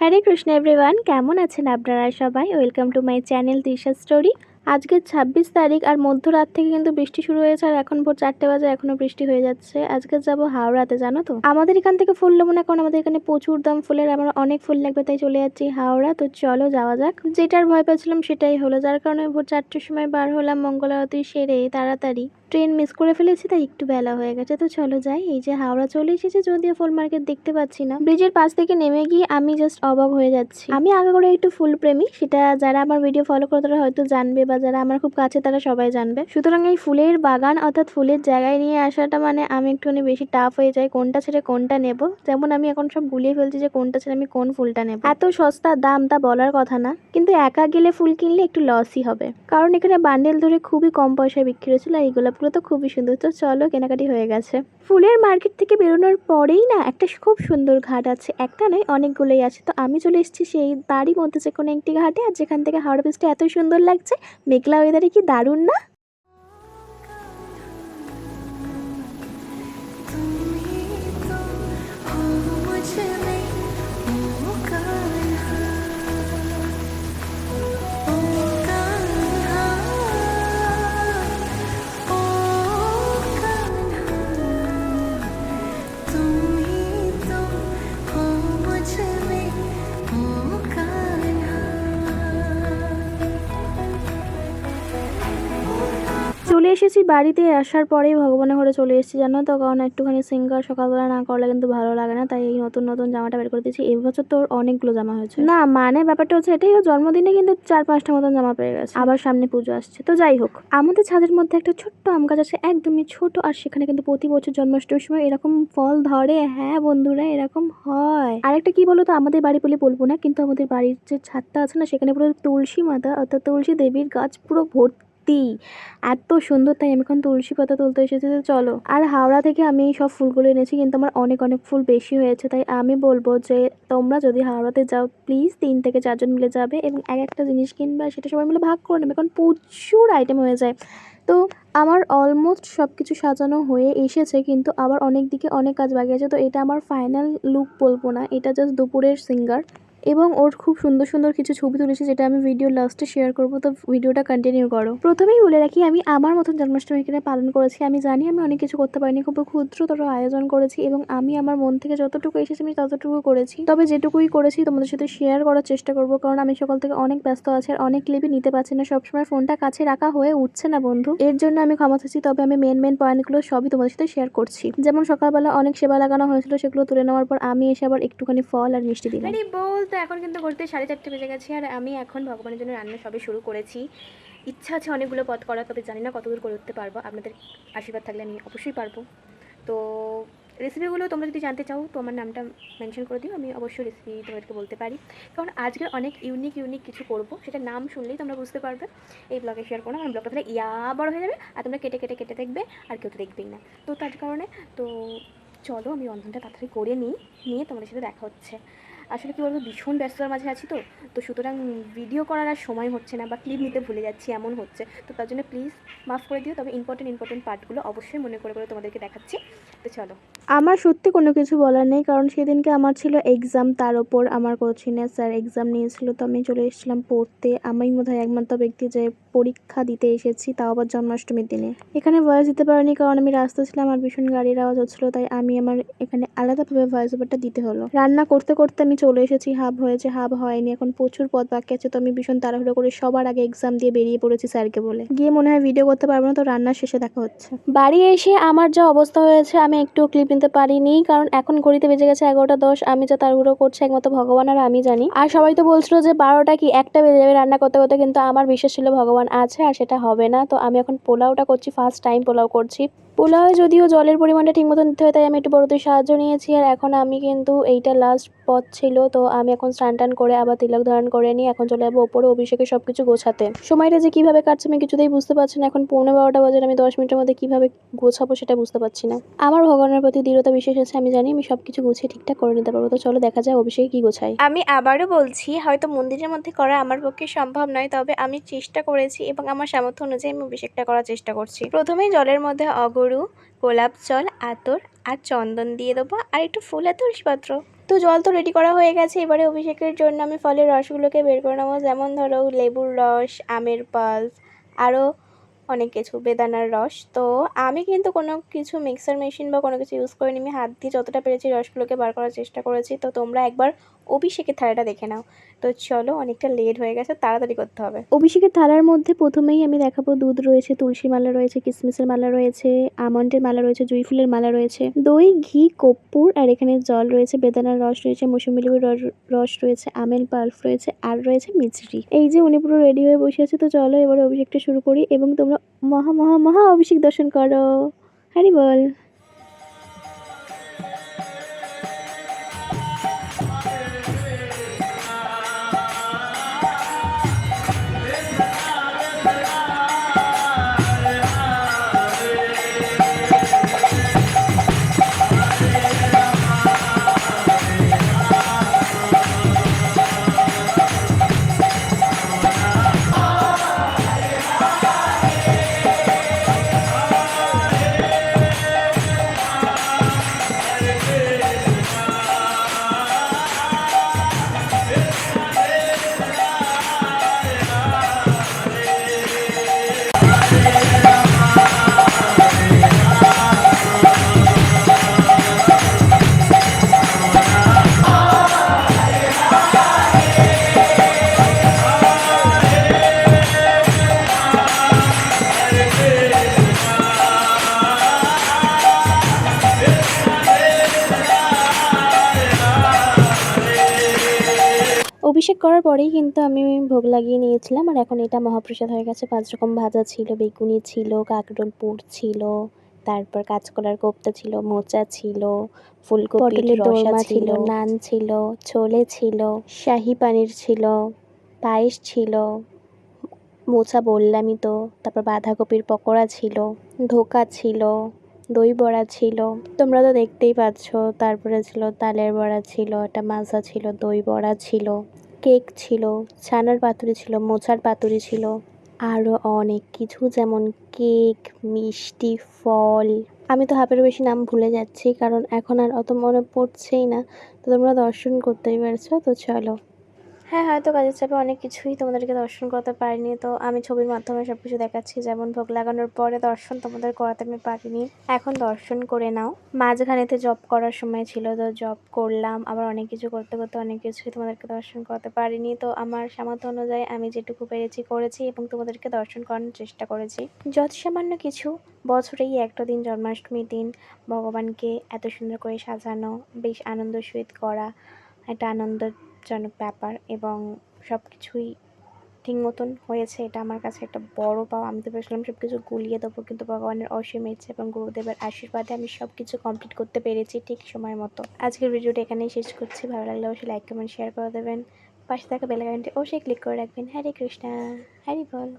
হরে Krishna everyone, কেমন আছেন আপনারা সবাই? Welcome to my channel Trisha story. আজকে 26 তারিখ আর মধ্যরাত থেকে কিন্তু বৃষ্টি শুরু হয়েছে আর এখন ভোর 4টে বাজে, এখনো বৃষ্টি হয়ে যাচ্ছে। আজকে যাব হাওড়াতে, জানো তো। আমাদের এখান থেকে ফুল নেবো না, কারণ আমাদের এখানে প্রচুর দাম ফুলের, আমার অনেক ফুল লাগবে, তাই চলে যাচ্ছি হাওড়া। তো চলো যাওয়া যাক। যেটার ভয় পাচ্ছিলাম সেটাই হলো, যার কারণে ভোর 4টের সময় বার হলাম মঙ্গল আরতি সেরে তাড়াতাড়ি। ট্রেন মিস করে ফেলেছি, তাই একটু বেলা হয়ে গেছে। তো চলো যাই। এই যে হাওড়া চলে এসেছে, যদিও ফুল মার্কেট দেখতে পাচ্ছি না। ব্রিজের পাশ থেকে নেমে গিয়ে আমি জাস্ট অবাক হয়ে যাচ্ছি। আমি আগে করে একটু ফুল প্রেমী, সেটা যারা আমার ভিডিও ফলো করে তারা হয়তো জানবে, বা যারা আমার খুব কাছে তারা সবাই জানবে। সুতরাং এই ফুলের বাগান অর্থাৎ ফুলের জায়গায় নিয়ে আসাটা মানে আমি একটুখানি বেশি টাফ হয়ে যায়, কোনটা ছেড়ে কোনটা নেব। যেমন আমি এখন সব গুলিয়ে ফেলছি যে কোনটা ছেড়ে আমি কোন ফুলটা নেব। এত সস্তা দাম তা বলার কথা না, কিন্তু একা গেলে ফুল কিনলে একটু লসই হবে, কারণ এখানে বান্ডেল ধরে খুবই কম পয়সায় বিক্রি হয়েছিল। এই গোলাপগুলো তো খুবই সুন্দর। তো চলো, কেনাকাটি হয়ে গেছে। ফুলের মার্কেট থেকে বেরোনোর পরেই না একটা খুব সুন্দর ঘাট আছে, একটা নয় অনেকগুলোই আছে। তো আমি চলে এসেছি সেই তারই মধ্যে যে কোনো একটি ঘাটে, আর যেখান থেকে হাওড়া ব্রিজটা এত সুন্দর লাগছে। মেঘলা ওয়েদারে কি দারুণ না? চলে এসেছি বাড়িতে। আসার পরেই ভগবানের ঘরে চলে এসেছি, জানো তো, কারণ একটুখানি সিঙ্গার সকালবেলা না করলে কিন্তু ভালো লাগে না, তাই এই নতুন নতুন জামাটা বের করে দিয়েছি। এবছর তো অনেকগুলো জামা হয়েছে না, মানে ব্যাপারটা হচ্ছে এটাই, ও জন্মদিনে কিন্তু 4-5টা মতন জামা পেয়ে গেছে। আবার সামনে পুজো আসছে। তো যাই হোক, আমাদের ছাদের মধ্যে একটা ছোট্ট আম গাছ আছে, একদমই ছোট, আর সেখানে কিন্তু প্রতি বছর জন্মাষ্টমীর সময় এরকম ফল ধরে। হ্যাঁ বন্ধুরা, এরকম হয়। আর একটা কি বলতো, আমাদের বাড়ি বলে বলবো না, কিন্তু আমাদের বাড়ির যে ছাদটা আছে না, সেখানে পুরো তুলসী মাতা অর্থাৎ তুলসী দেবীর গাছ পুরো ভর্তি, এত সুন্দর। তাই আমি এখন তুলসী পাতা তুলতে এসেছি। তো চলো। আর হাওড়া থেকে আমি এই সব ফুলগুলো এনেছি, কিন্তু আমার অনেক অনেক ফুল বেশি হয়েছে, তাই আমি বলবো যে তোমরা যদি হাওড়াতে যাও প্লিজ 3 থেকে 4জন মিলে যাবে এবং এক একটা জিনিস কিনবে, আর সেটা সবাই মিলে ভাগ করে নেবে, কারণ প্রচুর আইটেম হয়ে যায়। তো আমার অলমোস্ট সব কিছু সাজানো হয়ে এসেছে, কিন্তু আবার অনেক দিকে অনেক কাজ বাকি আছে। তো এটা আমার ফাইনাল লুক বলবো না, এটা জাস্ট দুপুরের সিঙ্গার, এবং ওর খুব সুন্দর সুন্দর কিছু ছবি তুলেছি, যেটা আমি ভিডিও লাস্টে শেয়ার করবো। তো ভিডিওটা কন্টিনিউ করো। প্রথমেই বলে রাখি, আমি আমার মতন জন্মাষ্টমী এখানে পালন করেছি। আমি জানি আমি অনেক কিছু করতে পারিনি, খুব ক্ষুদ্রতর আয়োজন করেছি, এবং আমি আমার মন থেকে যতটুকু এসেছি আমি ততটুকু করেছি। তবে যেটুকুই করেছি তোমাদের সাথে শেয়ার করার চেষ্টা করবো, কারণ আমি সকাল থেকে অনেক ব্যস্ত আছি আর অনেক ক্লিপই নিতে পারছি না, সবসময় ফোনটা কাছে রাখা হয়ে উঠছে না বন্ধু, এর জন্য আমি ক্ষমা চাচ্ছি। তবে আমি মেন পয়েন্টগুলো সবই তোমাদের সাথে শেয়ার করছি। যেমন সকালবেলা অনেক সেবা লাগানো হয়েছিল, সেগুলো তুলে নেওয়ার পর আমি এসে আবার একটুখানি ফল আর মিষ্টি দিলাম। আরে বল, তো এখন কিন্তু ঘুরতে 4:30 বেজে গেছে, আর আমি এখন ভগবানের জন্য রান্না সবে শুরু করেছি। ইচ্ছা আছে অনেকগুলো পদ করা, তবে জানি না কতদূর করে উঠতে পারবো। আপনাদের আশীর্বাদ থাকলে আমি অবশ্যই পারবো। তো রেসিপিগুলো তোমরা যদি জানতে চাও তো আমার নামটা মেনশন করে দিও, আমি অবশ্যই রেসিপি তোমাদেরকে বলতে পারি, কারণ আজকে অনেক ইউনিক কিছু করবো, সেটা নাম শুনলেই তোমরা বুঝতে পারবে। এই ব্লগে শেয়ার করো, আমার ব্লগটা তাহলে বড় হয়ে যাবে, আর তোমরা কেটে দেখবে, আর কেউ তো দেখবেই না। তো তার কারণে তো চলো আমি রন্ধনটা তাড়াতাড়ি করে নিয়ে তোমাদের সাথে দেখা হচ্ছে। আসলে কী বলবো, ভীষণ ব্যস্ততার মাঝে আছি, তো সুতরাং ভিডিও করার আর সময় হচ্ছে না, বা ক্লিপ নিতে ভুলে যাচ্ছি, এমন হচ্ছে। তো তার জন্য প্লিজ মাফ করে দিও, তবে ইম্পর্টেন্ট পার্টগুলো অবশ্যই মনে করে তোমাদেরকে দেখাচ্ছি। তো চলো। আমার সত্যি কোনো কিছু বলার নেই, কারণ সেদিনকে আমার ছিল এক্সাম, তার ওপর আমার কোচিংয়ে স্যার এক্সাম নিয়েছিল, তো আমি চলে এসেছিলাম পড়তে। আমি বোধহয় একমাত্র ব্যক্তি যে পরীক্ষা দিতে এসেছি, তাও আবার জন্মাষ্টমীর দিনে। এখানে ভয়েস দিতে পারিনি, কারণ আমি রাস্তা ছিলাম আর ভীষণ গাড়ির আওয়াজ হচ্ছিলো, তাই আমি আমার এখানে আলাদাভাবে ভয়েস ওভারটা দিতে হলো। রান্না করতে করতে আমি চলে এসেছি, হাফ হয়েছে হাফ হয়নি, এখন প্রচুর পথ বাকি আছে। তো আমি ভীষণ তাড়াহুড়ো করে সবার আগে এক্সাম দিয়ে বেরিয়ে পড়েছি স্যারকে বলে। গিয়ে মনে হয় ভিডিও করতে পারবো না, তো রান্নার শেষে দেখা হচ্ছে। বাড়ি এসে আমার যা অবস্থা হয়েছে, আমি একটু ক্লিপ নিতে পারিনি, কারণ এখন ঘড়িতে বেজে গেছে 11টা 10। আমি যা তাড়াহুড়ো করছি একমাত্র ভগবান আর আমি জানি। আর সবাই তো বলছিল যে 12টা কি 1টা বেজে যাবে রান্না করতে করতে, কিন্তু আমার বিশ্বাস ছিল ভগবান আছে আর সেটা হবে না। তো আমি এখন পোলাওটা করছি, ফার্স্ট টাইম পোলাও করছি। পোলাওয়ে যদিও জলের পরিমাণটা ঠিক মতন দিতে হয়, তাই আমি একটু বড়দের সাহায্য নিয়েছি। আর এখন আমি কিন্তু এইটা লাস্ট পথ ছিল, তো আমি এখন স্নান টান করে আবার তিলক ধারণ করে নিই, এখন চলে যাবো ওপরে অভিষেকে সবকিছু গোছাতে। সময়টা যে কিভাবে কাটছে আমি কিছুতেই বুঝতে পারছি না। এখন 12:15 বাজে, আমি 10 মিনিটের মধ্যে কিভাবে গোছাবো সেটা বুঝতে পারছি না। আমার ভগবানের প্রতি দৃঢ়তা বিশ্বাস আছে, আমি জানি আমি সবকিছু গুছিয়ে ঠিকঠাক করে নিতে পারবো। তো চলো দেখা যায় অভিষেকে কি গোছাই। আমি আবারও বলছি, হয়তো মন্দিরের মধ্যে করা আমার পক্ষে সম্ভব নয়, তবে আমি চেষ্টা করেছি এবং আমার সামর্থ্য অনুযায়ী আমি অভিষেকটা করার চেষ্টা করছি। প্রথমেই জলের মধ্যে অগরু, গোলাপ জল, আতর আর চন্দন দিয়ে দেবো, আর একটু ফুল আর তুলসীপত্র। তো জল তো রেডি করা হয়ে গেছে, এবারে অভিষেকের জন্য আমি ফলের রসগুলোকে বের করে নেবো, যেমন ধরো লেবুর রস, আমের পাল্প, আরও অনেক কিছু, বেদানার রস। তো আমি কিন্তু কোনো কিছু মিক্সার মেশিন বা কোনো কিছু ইউজ করিনি, আমি হাত দিয়ে যতটা পেরেছি রসগুলোকে বার করার চেষ্টা করেছি। তো তোমরা একবার অভিষেকের থালাটা দেখে নাও। তো চলো, অনেকটা লেট হয়ে গেছে, তাড়াতাড়ি করতে হবে। অভিষেকের থালার মধ্যে প্রথমেই আমি দেখাবো দুধ রয়েছে, তুলসী মালা রয়েছে, কিশমিশের মালা রয়েছে, আমন্ডের মালা রয়েছে, জুঁই ফুলের মালা রয়েছে, দই, ঘি, কর্পূর, আর এখানে জল রয়েছে, বেদানার রস রয়েছে, মৌসুমী লেবুর রস রয়েছে, আমের পাল্প রয়েছে, আর রয়েছে মিছরি। এই যে উনি পুরো রেডি হয়ে বসে আছে। তো চলো এবারে অভিষেকটা শুরু করি এবং তোমরা মহা মহা মহা অভিষেক দর্শন করো। হরি বল। অভিষেক করার পরেই কিন্তু আমি ভোগ লাগিয়ে নিয়েছিলাম, আর এখন এটা মহাপ্রসাদ হয়ে গেছে। 5 রকম ভাজা ছিল, বেগুনি ছিল, কাঁকরোল পুর ছিল, তারপর কাঁচকলার কোপ্তা ছিল, মোচা ছিল, ফুলকপির দোরমা ছিল, নান ছিল, ছোলে ছিল, শাহি পানির ছিল, পায়েস ছিল, মোচা বললামই তো, তারপর বাঁধাকপির পকোড়া ছিল, ধোকা ছিল, দই বড়া ছিল, তোমরা তো দেখতেই পাচ্ছ। তারপরে ছিল তালের বড়া ছিল, একটা মাজা ছিল, দই বড়া ছিল, কেক ছিল, ছানার পাতুরি ছিল, মোচার পাতুরি ছিল, আরও অনেক কিছু, যেমন কেক, মিষ্টি, ফল। আমি তো হাফের বেশি নাম ভুলে যাচ্ছি, কারণ এখন আর অত মনে পড়ছেই না। তো তোমরা দর্শন করতেই পারছো। তো চলো। হ্যাঁ, হয়তো কাজের চাপে অনেক কিছুই তোমাদেরকে দর্শন করতে পারিনি, তো আমি ছবির মাধ্যমে সব কিছু দেখাচ্ছি। যেমন ভোগ লাগানোর পরে দর্শন তোমাদের করাতে আমি পারিনি, এখন দর্শন করে নাও। মাঝখানেতে জব করার সময় ছিল, তো জব করলাম, আবার অনেক কিছু করতে করতে অনেক কিছুই তোমাদেরকে দর্শন করাতে পারিনি। তো আমার সামর্থ্য অনুযায়ী আমি যেটুকু পেরেছি করেছি এবং তোমাদেরকে দর্শন করানোর চেষ্টা করেছি। যত সামান্য কিছু, বছরেই একটা দিন, জন্মাষ্টমীর দিন ভগবানকে এত সুন্দর করে সাজানো, বেশ আনন্দ সহিত করা, একটা আনন্দজনক ব্যাপার, এবং সব কিছুই ঠিক মতন হয়েছে। এটা আমার কাছে একটা বড় পাওয়া। আমি তো ভেবেছিলাম সব কিছু গুলিয়ে দেবো, কিন্তু ভগবানের অসীম ইচ্ছে এবং গুরুদেবের আশীর্বাদে আমি সব কিছু কমপ্লিট করতে পেরেছি ঠিক সময় মতো। আজকের ভিডিওটা এখানেই শেষ করছি। ভালো লাগলে অবশ্যই লাইক, কমেন্ট, শেয়ার করে দেবেন। পাশে থাকা বেল আইকনটি অবশ্যই ক্লিক করে রাখবেন। হরে কৃষ্ণা, হরি বল।